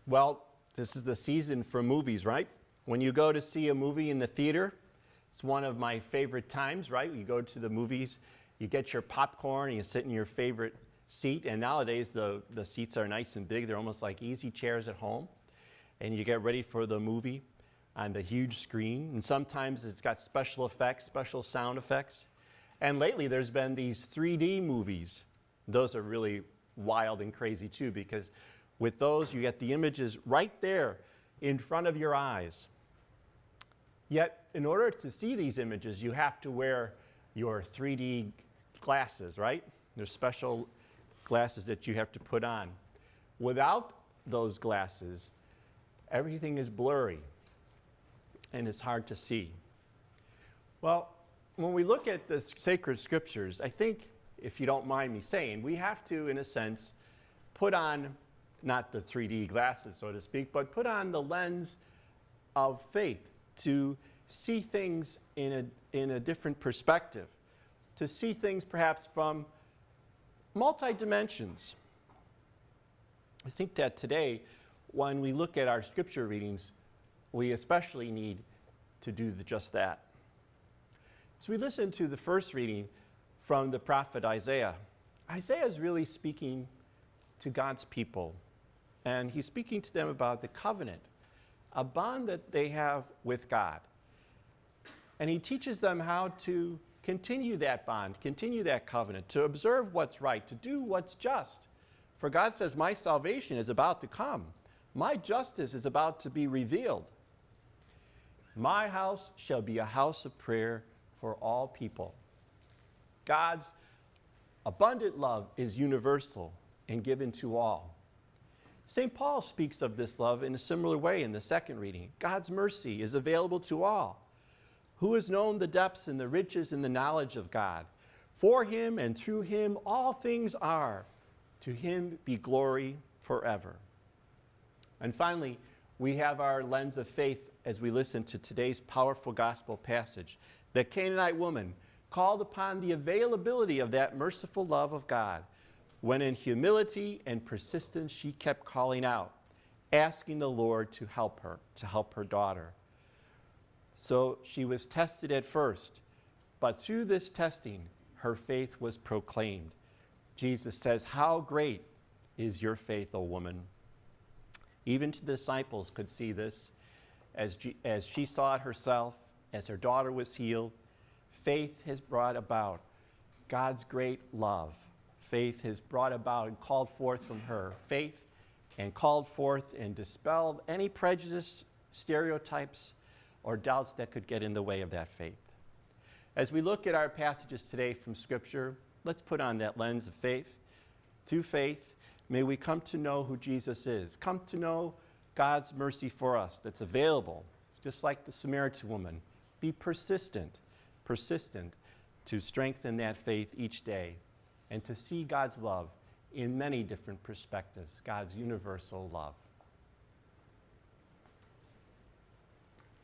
Well, this is the season for movies, right? When you go to see a movie in the theater, it's one of my favorite times, right? You go to the movies, you get your popcorn, and you sit in your favorite seat. And nowadays, the seats are nice and big. They're almost like easy chairs at home. And you get ready for the movie on the huge screen. And sometimes it's got special effects, special sound effects. And lately, there's been these 3D movies. Those are really wild and crazy, too, because with those, you get the images right there in front of your eyes. Yet, in order to see these images, you have to wear your 3D glasses, right? There's special glasses that you have to put on. Without those glasses, everything is blurry and it's hard to see. Well, when we look at the sacred scriptures, I think, if you don't mind me saying, we have to, in a sense, put on not the 3D glasses, so to speak, but put on the lens of faith to see things in a different perspective, to see things perhaps from multi-dimensions. I think that today, when we look at our scripture readings, we especially need to do just that. So we listen to the first reading from the prophet Isaiah. Isaiah is really speaking to God's people, and he's speaking to them about the covenant, a bond that they have with God. And he teaches them how to continue that bond, continue that covenant, to observe what's right, to do what's just. For God says, my salvation is about to come. My justice is about to be revealed. My house shall be a house of prayer for all people. God's abundant love is universal and given to all. St. Paul speaks of this love in a similar way in the second reading. God's mercy is available to all. Who has known the depths and the riches and the knowledge of God? For him and through him all things are. To him be glory forever. And finally, we have our lens of faith as we listen to today's powerful gospel passage. The Canaanite woman called upon the availability of that merciful love of God, when in humility and persistence she kept calling out, asking the Lord to help her daughter. So she was tested at first, but through this testing, her faith was proclaimed. Jesus says, how great is your faith, O woman? Even the disciples could see this as she saw it herself, as her daughter was healed. Faith has brought about God's great love. Faith has brought about and called forth from her faith, and called forth and dispelled any prejudice, stereotypes, or doubts that could get in the way of that faith. As we look at our passages today from Scripture, let's put on that lens of faith. Through faith, may we come to know who Jesus is, come to know God's mercy for us that's available, just like the Samaritan woman. Be persistent to strengthen that faith each day and to see God's love in many different perspectives, God's universal love.